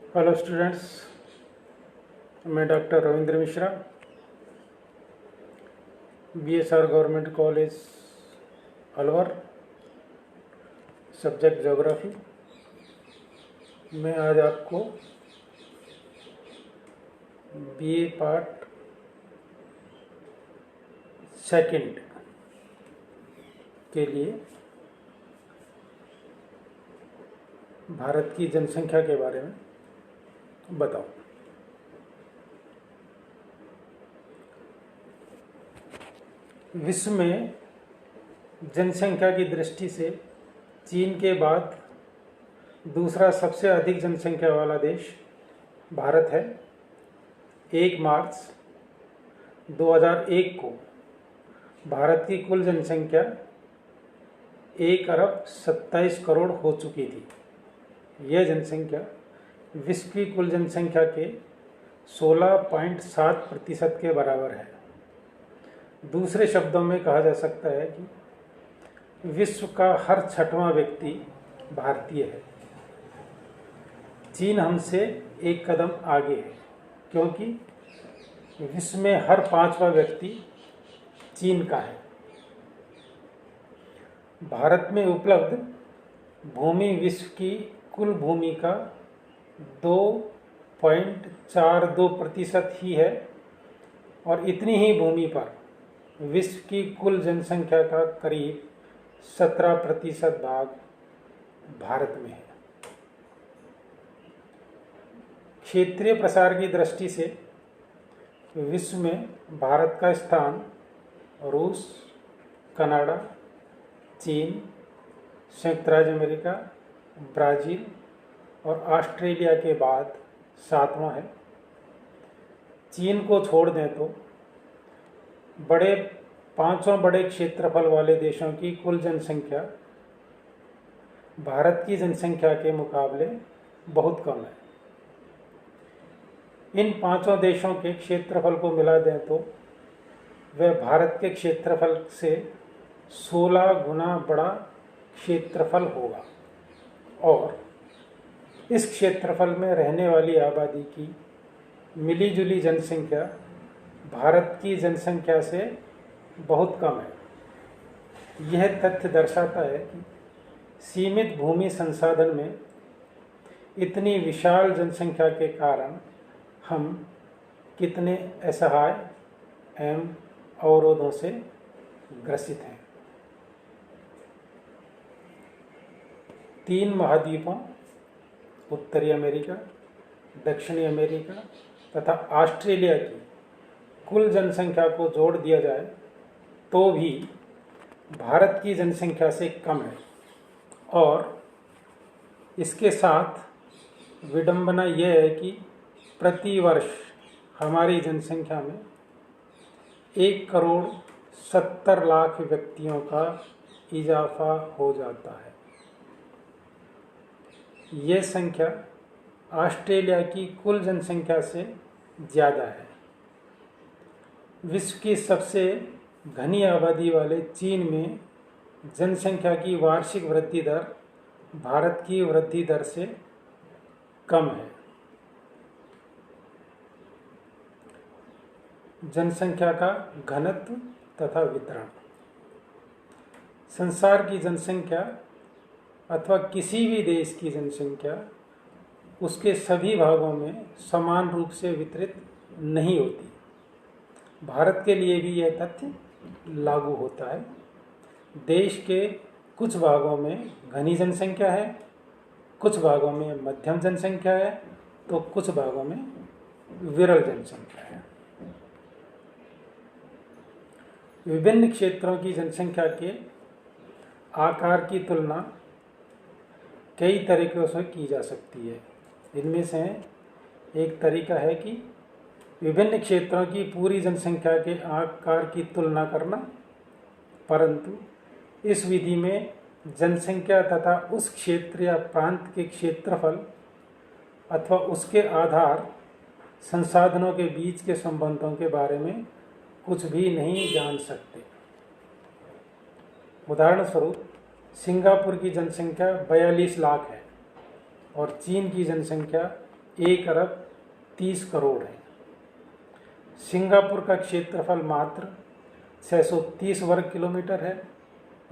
Hello students, मैं doctor Ravindra Mishra, BSR government college Alwar, subject geography. मैं आज आपको बीए पार्ट सेकंड के लिए भारत की जनसंख्या के बारे में बताऊं। विश्व में जनसंख्या की दृष्टि से चीन के बाद दूसरा सबसे अधिक जनसंख्या वाला देश भारत है। 1 मार्च 2001 को भारत की कुल जनसंख्या 1 अरब 27 करोड़ हो चुकी थी। यह जनसंख्या विश्व की कुल जनसंख्या के 16.7% के बराबर है। दूसरे शब्दों में कहा जा सकता है कि विश्व का हर 6वां व्यक्ति भारतीय है। चीन हमसे एक कदम आगे है, क्योंकि विश्व में हर 5वां व्यक्ति चीन का है। भारत में उपलब्ध भूमि विश्व की कुल भूमि का 2.42% ही है, और इतनी ही भूमि पर विश्व की कुल जनसंख्या का करीब 17% भाग भारत में है। क्षेत्रीय प्रसार की दृष्टि से विश्व में भारत का स्थान रूस, कनाडा, चीन, संयुक्त राज्य अमेरिका, ब्राज़ील और ऑस्ट्रेलिया के बाद 7वां है। चीन को छोड़ दें तो बड़े 5 बड़े क्षेत्रफल वाले देशों की कुल जनसंख्या भारत की जनसंख्या के मुकाबले बहुत कम है। इन 5 देशों के क्षेत्रफल को मिला दें तो वह भारत के क्षेत्रफल से 16 गुना बड़ा क्षेत्रफल होगा, और इस क्षेत्रफल में रहने वाली आबादी की मिलीजुली जनसंख्या भारत की जनसंख्या से बहुत कम है। यह तथ्य दर्शाता है कि सीमित भूमि संसाधन में इतनी विशाल जनसंख्या के कारण हम कितने असहाय एवं अवरोधों से ग्रसित हैं। 3 महाद्वीपों उत्तरी अमेरिका, दक्षिणी अमेरिका तथा ऑस्ट्रेलिया की कुल जनसंख्या को जोड़ दिया जाए तो भी भारत की जनसंख्या से कम है, और इसके साथ विडंबना यह है कि प्रति वर्ष हमारी जनसंख्या में 1 करोड़ 70 लाख व्यक्तियों का इजाफा हो जाता है। यह संख्या ऑस्ट्रेलिया की कुल जनसंख्या से ज़्यादा है। विश्व की सबसे घनी आबादी वाले चीन में जनसंख्या की वार्षिक वृद्धि दर भारत की वृद्धि दर से कम है। जनसंख्या का घनत्व तथा वितरण। संसार की जनसंख्या अथवा किसी भी देश की जनसंख्या उसके सभी भागों में समान रूप से वितरित नहीं होती। भारत के लिए भी यह तथ्य लागू होता है। देश के कुछ भागों में घनी जनसंख्या है, कुछ भागों में मध्यम जनसंख्या है, तो कुछ भागों में विरल जनसंख्या है। विभिन्न क्षेत्रों की जनसंख्या के आकार की तुलना कई तरीकों से की जा सकती है। इनमें से एक तरीका है कि विभिन्न क्षेत्रों की पूरी जनसंख्या के आकार की तुलना करना, परंतु इस विधि में जनसंख्या तथा उस क्षेत्र या प्रांत के क्षेत्रफल अथवा उसके आधार संसाधनों के बीच के संबंधों के बारे में कुछ भी नहीं जान सकते। उदाहरण स्वरूप सिंगापुर की जनसंख्या 42 लाख है और चीन की जनसंख्या 1 अरब 30 करोड़ है। सिंगापुर का क्षेत्रफल मात्र 630 वर्ग किलोमीटर है,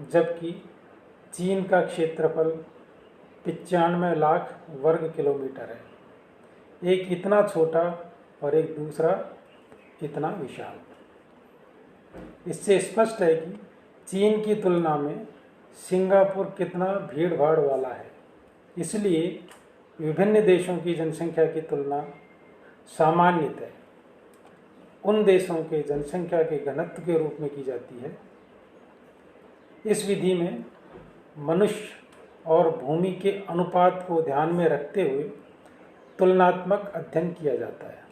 जबकि चीन का क्षेत्रफल 95 लाख वर्ग किलोमीटर है। एक इतना छोटा और एक दूसरा इतना विशाल। इससे स्पष्ट है कि चीन की तुलना में सिंगापुर कितना भीड़ भाड़ वाला है। इसलिए विभिन्न देशों की जनसंख्या की तुलना सामान्यतः उन देशों के जनसंख्या के घनत्व के रूप में की जाती है। इस विधि में मनुष्य और भूमि के अनुपात को ध्यान में रखते हुए तुलनात्मक अध्ययन किया जाता है।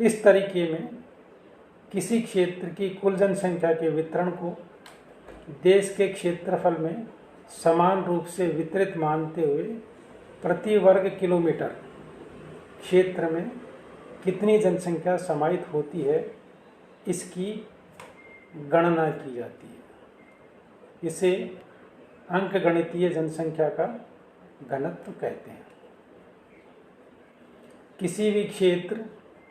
इस तरीके में किसी क्षेत्र की कुल जनसंख्या के वितरण को देश के क्षेत्रफल में समान रूप से वितरित मानते हुए प्रति वर्ग किलोमीटर क्षेत्र में कितनी जनसंख्या समाहित होती है, इसकी गणना की जाती है। इसे अंकगणितीय जनसंख्या का घनत्व कहते हैं। किसी भी क्षेत्र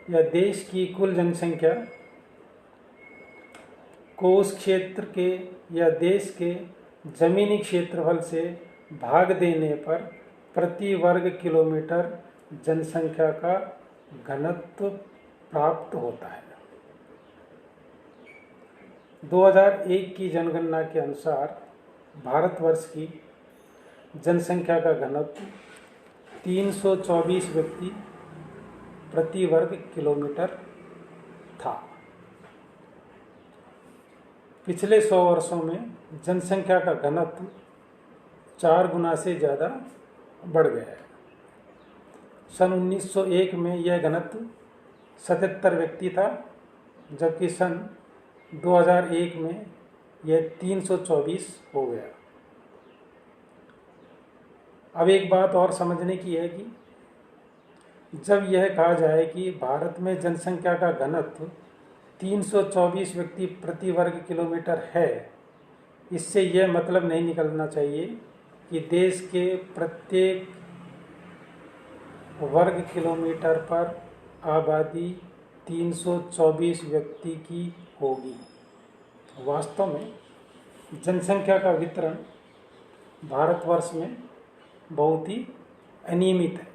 या देश की कुल जनसंख्या को उस क्षेत्र के या देश के जमीनी क्षेत्रफल से भाग देने पर प्रति वर्ग किलोमीटर जनसंख्या का घनत्व प्राप्त होता है। 2001 की जनगणना के अनुसार भारतवर्ष की जनसंख्या का घनत्व 324 व्यक्ति प्रति वर्ग किलोमीटर था। पिछले 100 वर्षों में जनसंख्या का घनत्व 4 गुना से ज़्यादा बढ़ गया है। सन 1901 में यह घनत्व 77 व्यक्ति था, जबकि सन 2001 में यह 324 हो गया। अब एक बात और समझने की है कि जब यह कहा जाए कि भारत में जनसंख्या का घनत्व 324 व्यक्ति प्रति वर्ग किलोमीटर है, इससे यह मतलब नहीं निकलना चाहिए कि देश के प्रत्येक वर्ग किलोमीटर पर आबादी 324 व्यक्ति की होगी। वास्तव में जनसंख्या का वितरण भारतवर्ष में बहुत ही अनियमित है।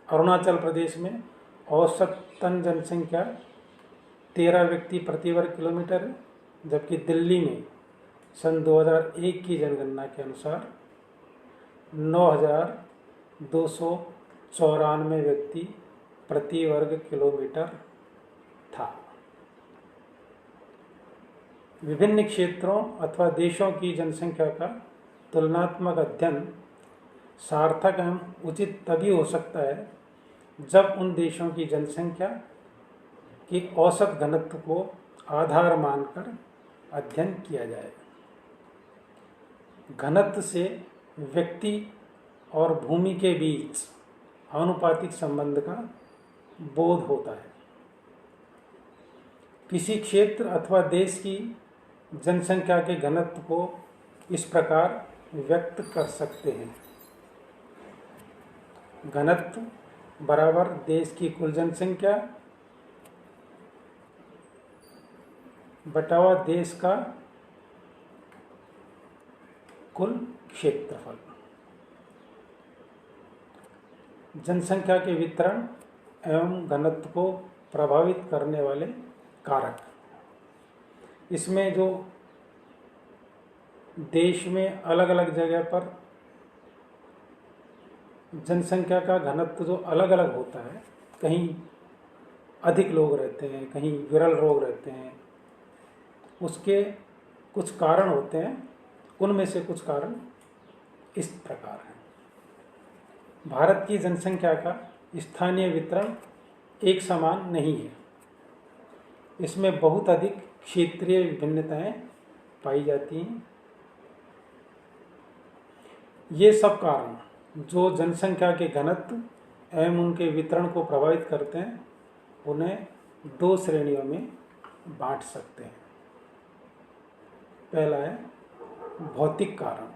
अरुणाचल प्रदेश में औसतन जनसंख्या 13 व्यक्ति प्रति वर्ग किलोमीटर है, जबकि दिल्ली में सन 2001 की जनगणना के अनुसार 9,294 व्यक्ति प्रति वर्ग किलोमीटर था। विभिन्न क्षेत्रों अथवा देशों की जनसंख्या का तुलनात्मक अध्ययन सार्थक एवं उचित तभी हो सकता है जब उन देशों की जनसंख्या के औसत घनत्व को आधार मानकर अध्ययन किया जाए। घनत्व से व्यक्ति और भूमि के बीच आनुपातिक संबंध का बोध होता है। किसी क्षेत्र अथवा देश की जनसंख्या के घनत्व को इस प्रकार व्यक्त कर सकते हैं: घनत्व बराबर देश की कुल जनसंख्या बटावा देश का कुल क्षेत्रफल। जनसंख्या के वितरण एवं घनत्व को प्रभावित करने वाले कारक, इसमें जो देश में अलग अलग जगह पर जनसंख्या का घनत्व जो अलग अलग होता है, कहीं अधिक लोग रहते हैं, कहीं विरल लोग रहते हैं, उसके कुछ कारण होते हैं। उनमें से कुछ कारण इस प्रकार हैं। भारत की जनसंख्या का स्थानीय वितरण एक समान नहीं है। इसमें बहुत अधिक क्षेत्रीय विभिन्नताएं पाई जाती हैं। ये सब कारण जो जनसंख्या के घनत्व एवं उनके वितरण को प्रभावित करते हैं, उन्हें 2 श्रेणियों में बांट सकते हैं। पहला है भौतिक कारण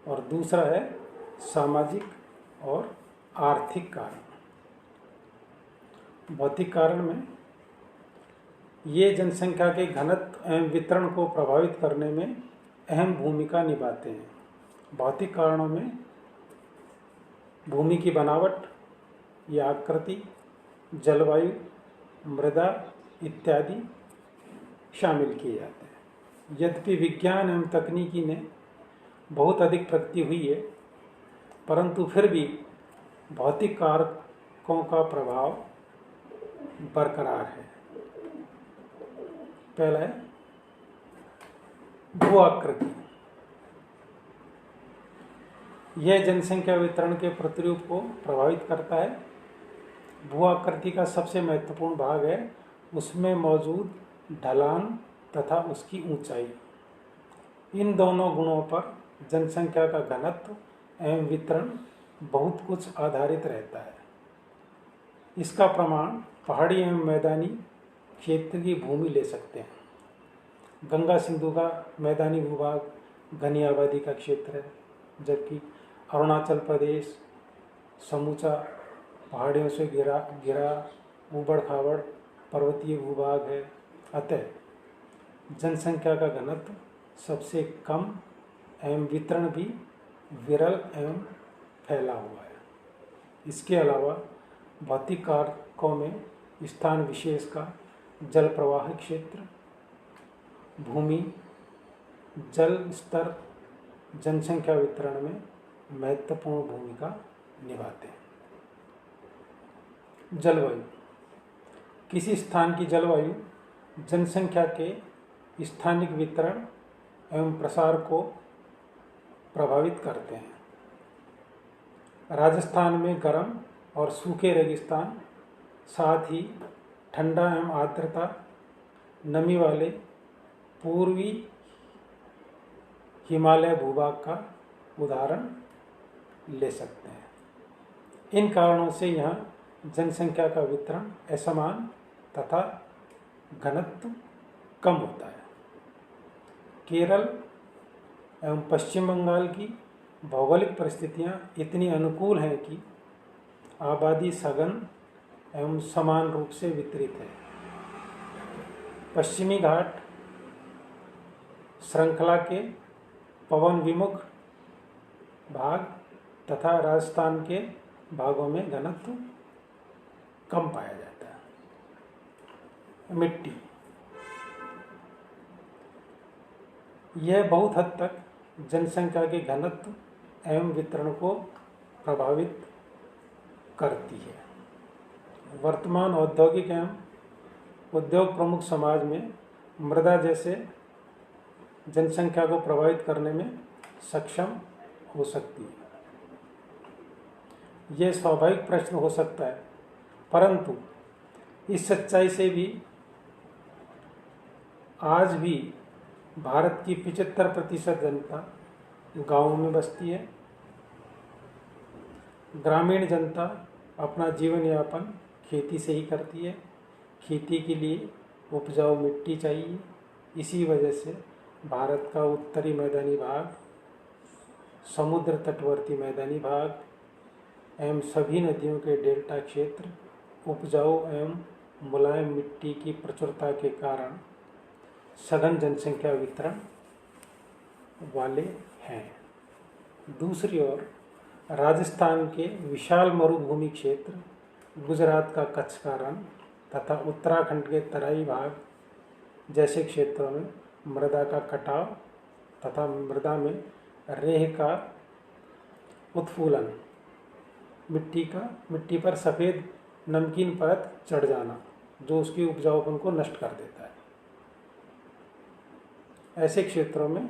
और दूसरा है सामाजिक और आर्थिक कारण। भौतिक कारण में ये जनसंख्या के घनत्व एवं वितरण को प्रभावित करने में अहम भूमिका निभाते हैं। भौतिक कारणों में भूमि की बनावट या आकृति, जलवायु, मृदा इत्यादि शामिल किए जाते हैं। यद्यपि विज्ञान एवं तकनीकी ने बहुत अधिक प्रगति हुई है, परंतु फिर भी भौतिक कारकों का प्रभाव बरकरार है। पहला है भू आकृति। यह जनसंख्या वितरण के प्रतिरूप को प्रभावित करता है। भू आकृति का सबसे महत्वपूर्ण भाग है उसमें मौजूद ढलान तथा उसकी ऊंचाई। इन दोनों गुणों पर जनसंख्या का घनत्व एवं वितरण बहुत कुछ आधारित रहता है। इसका प्रमाण पहाड़ी एवं मैदानी क्षेत्र की भूमि ले सकते हैं। गंगा सिंधु का मैदानी भूभाग घनी आबादी का क्षेत्र है, जबकि अरुणाचल प्रदेश समूचा पहाड़ियों से घिरा ऊबड़ खाबड़ पर्वतीय भूभाग है। अतः जनसंख्या का घनत्व सबसे कम एवं वितरण भी विरल एवं फैला हुआ है। इसके अलावा भौतिक कारकों में स्थान विशेष का जल प्रवाह क्षेत्र, भूमि, जल स्तर जनसंख्या वितरण में महत्वपूर्ण भूमिका निभाते हैं। जलवायु। किसी स्थान की जलवायु जनसंख्या के स्थानिक वितरण एवं प्रसार को प्रभावित करते हैं। राजस्थान में गर्म और सूखे रेगिस्तान, साथ ही ठंडा एवं आर्द्रता नमी वाले पूर्वी हिमालय भूभाग का उदाहरण ले सकते हैं। इन कारणों से यहाँ जनसंख्या का वितरण असमान तथा घनत्व कम होता है। केरल एवं पश्चिम बंगाल की भौगोलिक परिस्थितियाँ इतनी अनुकूल हैं कि आबादी सघन एवं समान रूप से वितरित है। पश्चिमी घाट श्रृंखला के पवन विमुख भाग तथा राजस्थान के भागों में घनत्व कम पाया जाता है। मिट्टी। यह बहुत हद तक जनसंख्या के घनत्व एवं वितरण को प्रभावित करती है। वर्तमान औद्योगिक एवं उद्योग प्रमुख समाज में मृदा जैसे जनसंख्या को प्रभावित करने में सक्षम हो सकती है। यह स्वाभाविक प्रश्न हो सकता है, परंतु इस सच्चाई से भी आज भी भारत की 75% जनता गांवों में बसती है। ग्रामीण जनता अपना जीवन यापन खेती से ही करती है। खेती के लिए उपजाऊ मिट्टी चाहिए। इसी वजह से भारत का उत्तरी मैदानी भाग, समुद्र तटवर्ती मैदानी भाग एवं सभी नदियों के डेल्टा क्षेत्र उपजाऊ एवं मुलायम मिट्टी की प्रचुरता के कारण सघन जनसंख्या वितरण वाले हैं। दूसरी ओर राजस्थान के विशाल मरुभूमि क्षेत्र, गुजरात का कच्छ का रण तथा उत्तराखंड के तराई भाग जैसे क्षेत्रों में मृदा का कटाव तथा मृदा में रेह का उत्फूलन, मिट्टी पर सफ़ेद नमकीन परत चढ़ जाना जो उसकी उपजाऊपन को नष्ट कर देता है। ऐसे क्षेत्रों में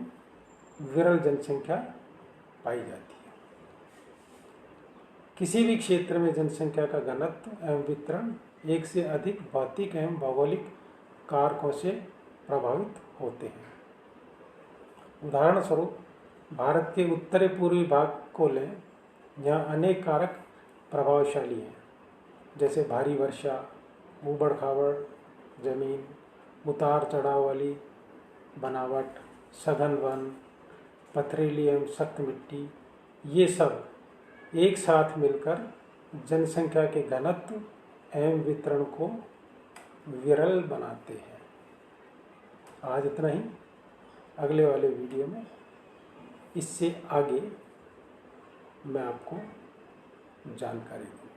विरल जनसंख्या पाई जाती है। किसी भी क्षेत्र में जनसंख्या का घनत्व एवं वितरण एक से अधिक भौतिक एवं भौगोलिक कारकों से प्रभावित होते हैं। उदाहरण स्वरूप भारत के उत्तरी पूर्वी भाग को लें, यहाँ अनेक कारक प्रभावशाली हैं, जैसे भारी वर्षा, ऊबड़ खाबड़ जमीन, उतार चढ़ाव वाली बनावट, सघन वन, पथरीली एवं सख्त मिट्टी, ये सब एक साथ मिलकर जनसंख्या के घनत्व एवं वितरण को विरल बनाते हैं। आज इतना ही। अगले वाले वीडियो में इससे आगे मैं आपको जानकारी दूँगा।